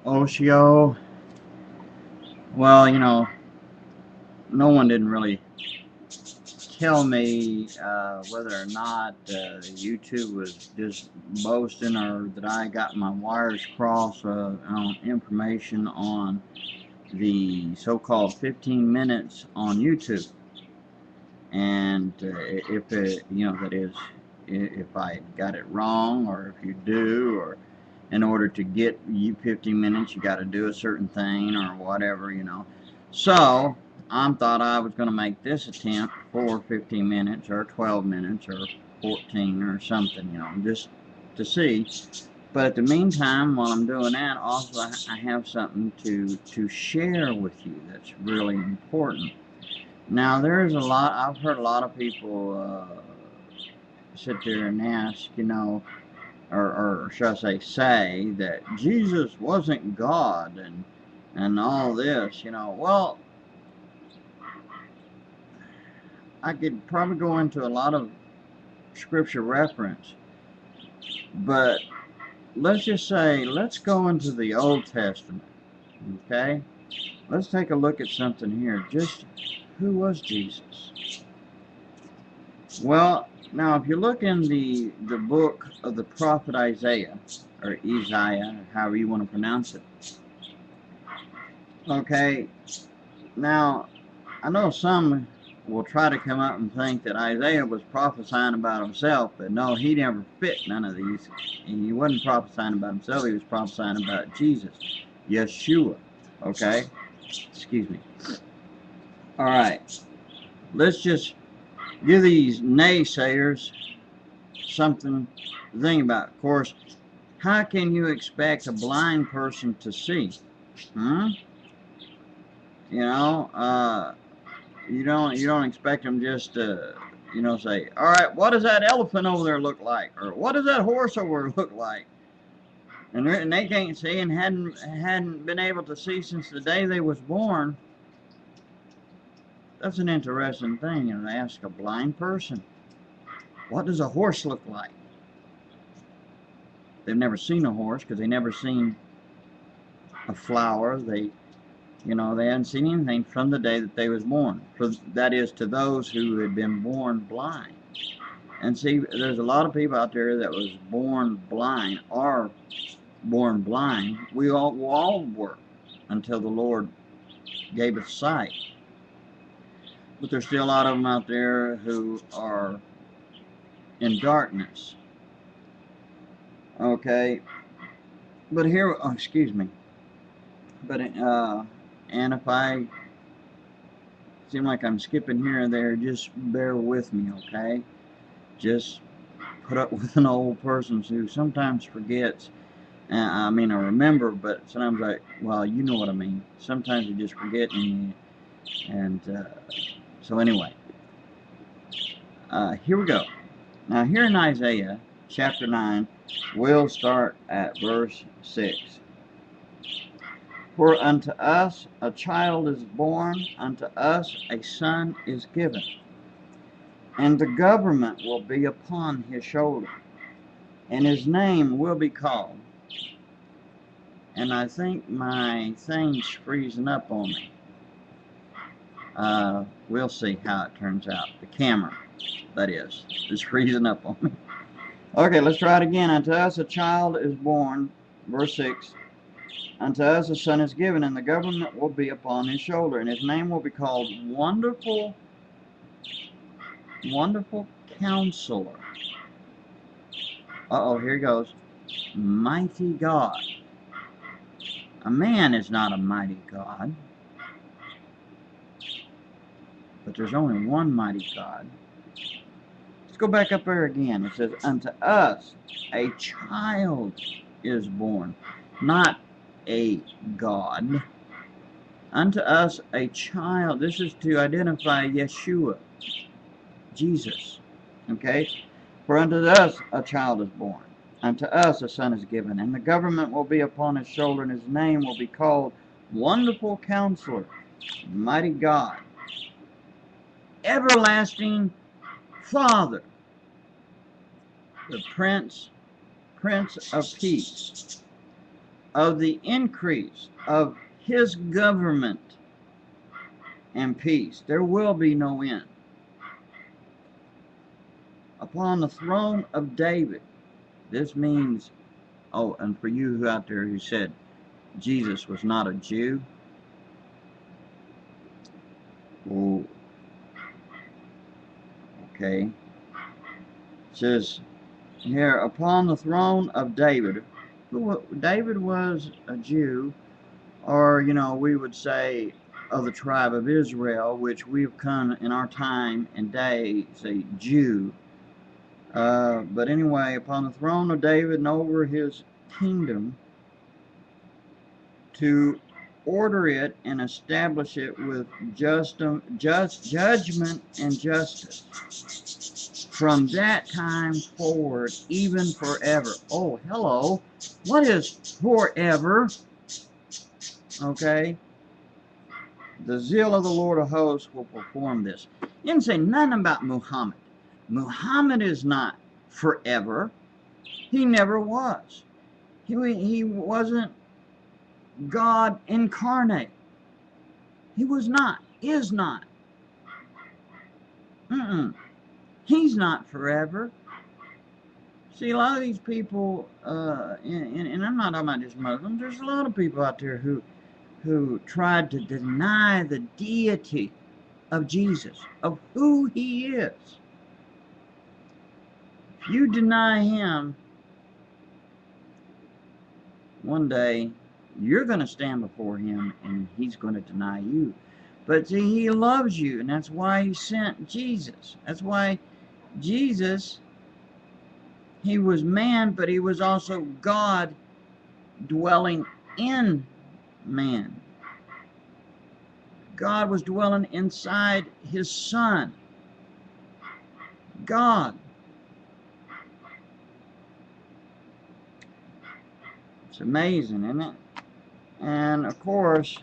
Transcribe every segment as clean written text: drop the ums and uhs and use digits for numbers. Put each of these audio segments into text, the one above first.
Oshio. Well, no one didn't really tell me whether or not YouTube was just boasting or that I got my wires crossed on information on the so-called 15 minutes on YouTube. And if it, that is, if I got it wrong, or if you do, or in order to get you 15 minutes, you got to do a certain thing or whatever. So I thought I was going to make this attempt for 15 minutes or 12 minutes or 14 or something, just to see. But at the meantime, while I'm doing that, also I have something to share with you that's really important. Now, there's a lot, I've heard a lot of people sit there and ask, or should I say that Jesus wasn't God and all this, Well, I could probably go into a lot of scripture reference, but let's just say, let's go into the Old Testament, okay? Let's take a look at something here. Just who was Jesus? Well, now if you look in the book of the prophet Isaiah, or Isaiah, however you want to pronounce it, okay, now I know some will try to come up and think that Isaiah was prophesying about himself, but no, he never fit none of these. He wasn't prophesying about himself, he was prophesying about Jesus, Yeshua, okay? Excuse me. Alright, let's just give these naysayers something to think about. Of course, how can you expect a blind person to see? You don't expect them just to, say, all right, what does that elephant over there look like? Or what does that horse over there look like? And they can't see and hadn't been able to see since the day they was born. That's an interesting thing, to ask a blind person, what does a horse look like? They've never seen a horse because they never seen a flower. They hadn't seen anything from the day that they was born. That is, to those who had been born blind. And see, there's a lot of people out there that was born blind, are born blind. We all were, until the Lord gave us sight. But there's still a lot of them out there who are in darkness. Okay, but here, excuse me. But and if I seem like I'm skipping here and there, just bear with me, okay? Just put up with an old person who sometimes forgets. I remember, but sometimes well, you know what I mean. Sometimes you just forget, and so anyway, here we go. Now, here in Isaiah chapter 9, we'll start at verse 6. For unto us a child is born, unto us a son is given, and the government will be upon his shoulder, and his name will be called. And I think my thing's freezing up on me. We'll see how it turns out. The camera, that is freezing up on me. Okay, let's try it again. Unto us a child is born, verse 6. Unto us a son is given, and the government will be upon his shoulder, and his name will be called Wonderful Counselor. Here he goes. Mighty God. A man is not a mighty God, but there's only one mighty God. Let's go back up there again. It says, unto us a child is born, not a God. Unto us a child. This is to identify Yeshua, Jesus. Okay? For unto us a child is born. Unto us a son is given, and the government will be upon his shoulder, and his name will be called Wonderful Counselor, Mighty God, Everlasting Father, the Prince of Peace. of the increase of his government and peace. There will be no end. Upon the throne of David. This means, oh, and for you who out there who said Jesus was not a Jew, well, okay. It says here, upon the throne of David. David was a Jew, or, we would say of the tribe of Israel, which we've come in our time and day say Jew. But anyway, upon the throne of David and over his kingdom, to order it and establish it with just judgment and justice from that time forward, even forever. Oh, hello. What is forever? Okay. The zeal of the Lord of hosts will perform this. You didn't say nothing about Muhammad. Muhammad is not forever. He never was. He wasn't God incarnate. He was not. Is not. He's not forever. See, a lot of these people, and I'm not talking about just Muslims, there's a lot of people out there who tried to deny the deity of Jesus, of who he is. If you deny him, one day you're going to stand before him and he's going to deny you. But see, he loves you, and that's why he sent Jesus. That's why Jesus, he was man, but he was also God dwelling in man. God was dwelling inside his Son. God. It's amazing, isn't it? And of course,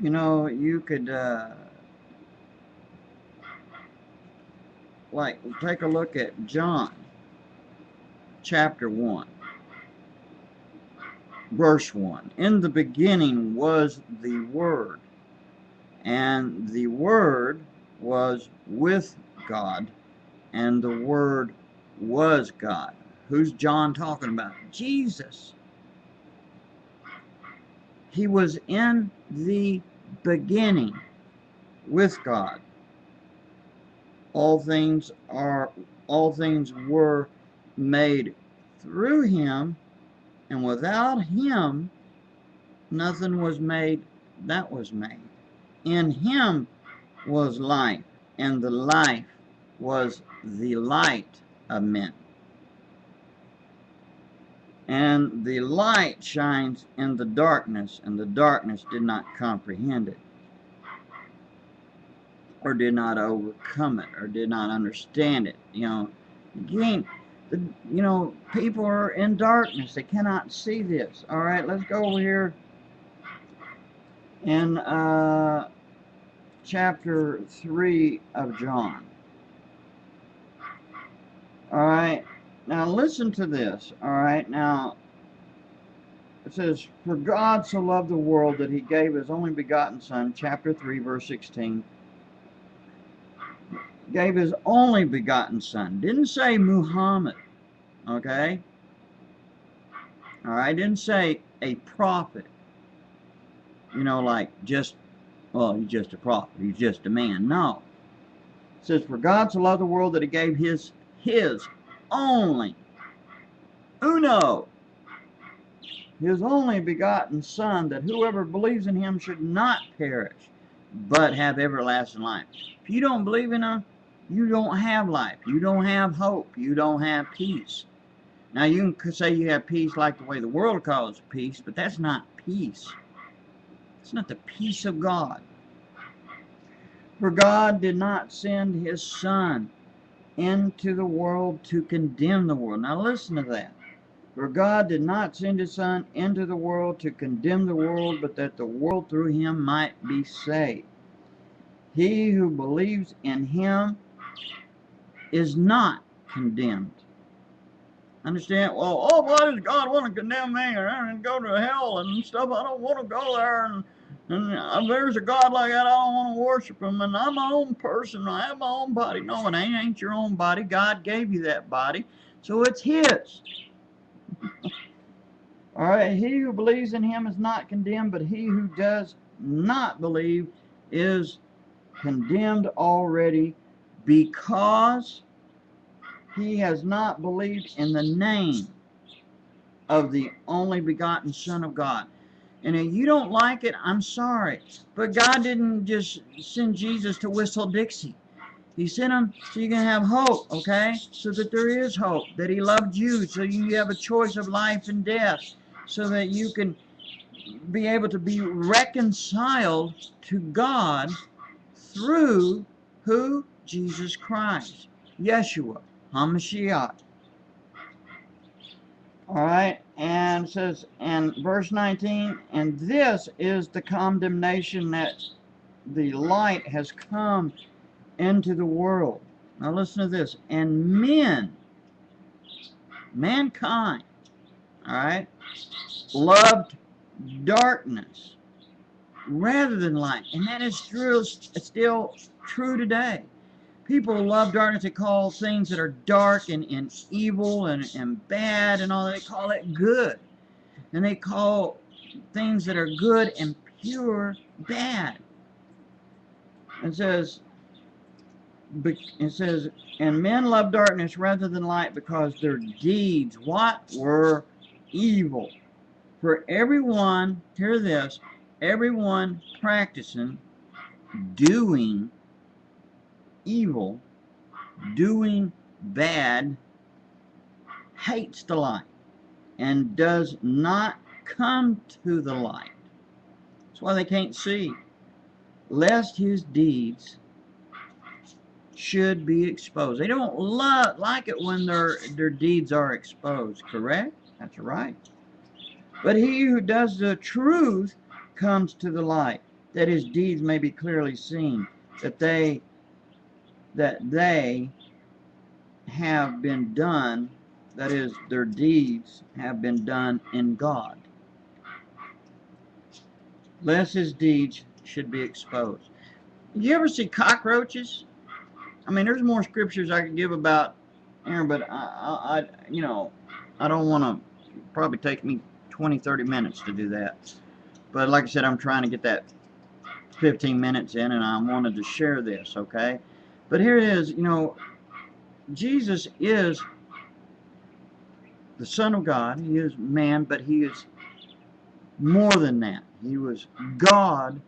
you could take a look at John chapter 1 verse 1. In the beginning was the Word, and the Word was with God, and the Word was God. Who's John talking about? Jesus. He was in the beginning with God. All things were made through him, and without him nothing was made that was made. In him was life, and the life was the light of men. And the light shines in the darkness, and the darkness did not comprehend it, or did not overcome it, or did not understand it. Again, people are in darkness. They cannot see this. All right, let's go over here in chapter 3 of John. All right, now listen to this. All right, now it says, for God so loved the world that he gave his only begotten Son, chapter 3, verse 16, gave his only begotten Son. Didn't say Muhammad, okay? All right, didn't say a prophet. Like he's just a prophet. He's just a man. No. It says, for God so loved the world that he gave his only, his only begotten Son, that whoever believes in him should not perish, but have everlasting life. If you don't believe in him, you don't have life. You don't have hope. You don't have peace. Now, you can say you have peace like the way the world calls peace, but that's not peace. It's not the peace of God. For God did not send his Son into the world to condemn the world. Now, listen to that. For God did not send his Son into the world to condemn the world, but that the world through him might be saved. He who believes in him is not condemned. understand? Well, oh, why does God want to condemn me and go to hell and stuff? I don't want to go there. And there's a God like that, I don't want to worship him. And I'm my own person. I have my own body. No, it ain't your own body. God gave you that body, so it's his. All right, he who believes in him is not condemned, but he who does not believe is condemned already, because he has not believed in the name of the only begotten Son of God. And if you don't like it, I'm sorry. But God didn't just send Jesus to whistle Dixie. He sent him so you can have hope, okay? So that there is hope. That he loved you, so you have a choice of life and death. So that you can be able to be reconciled to God through who? Jesus Christ. Yeshua. HaMashiach. Alright, and it says in verse 19, and this is the condemnation, that the light has come into the world. Now listen to this. And mankind, alright, loved darkness rather than light. And that is still true today. People love darkness. They call things that are dark and evil and bad and all that, they call it good. And they call things that are good and pure bad. It says, and men love darkness rather than light, because their deeds, what? Were evil. For everyone, hear this, everyone practicing, doing evil, doing bad, hates the light and does not come to the light. That's why they can't see, lest his deeds should be exposed. They don't like it when their deeds are exposed, correct? That's right. But he who does the truth comes to the light, that his deeds may be clearly seen, that they have been done, that is, their deeds have been done in God, lest his deeds should be exposed. You ever see cockroaches? I mean, there's more scriptures I could give about Aaron, but I don't want to, probably take me 20-30 minutes to do that. But like I said, I'm trying to get that 15 minutes in, and I wanted to share this, okay? But here it is, Jesus is the Son of God. He is man, but he is more than that. He was God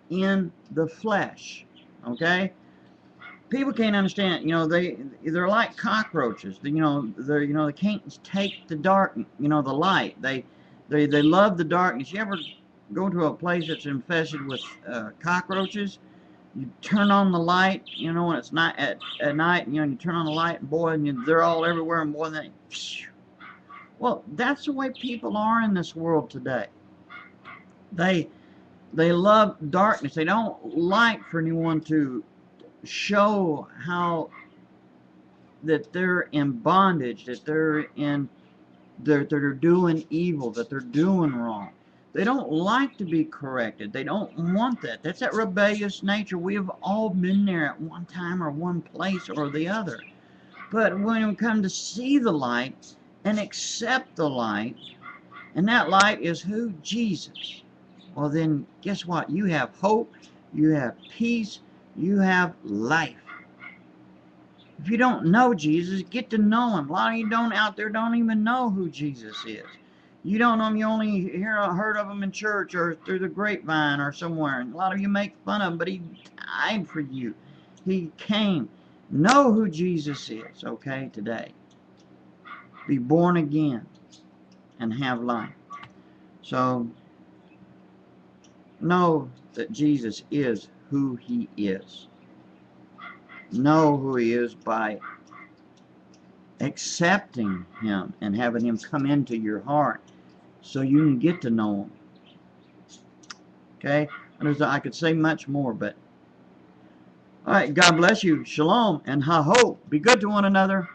in the flesh, okay? People can't understand, they're like cockroaches. They can't take the dark, the light. They love the darkness. You ever go to a place that's infested with cockroaches? You turn on the light, when it's not at night, and you turn on the light, and boy, they're all everywhere, and boy, then well, that's the way people are in this world today. They love darkness. They don't like for anyone to show how that they're in bondage, that they're doing evil, that they're doing wrong. They don't like to be corrected. They don't want that. That's that rebellious nature. We have all been there at one time or one place or the other. But when we come to see the light and accept the light, and that light is who? Jesus. Well then, guess what? You have hope, you have peace, you have life. If you don't know Jesus, get to know him. A lot of you out there don't even know who Jesus is. You don't know him, you only heard of him in church or through the grapevine or somewhere. And a lot of you make fun of him, but he died for you. He came. Know who Jesus is, okay, today. Be born again and have life. So, know that Jesus is who he is. Know who he is by accepting him and having him come into your heart so you can get to know him. Okay? I could say much more, but alright, God bless you. Shalom and ha-ho. Be good to one another.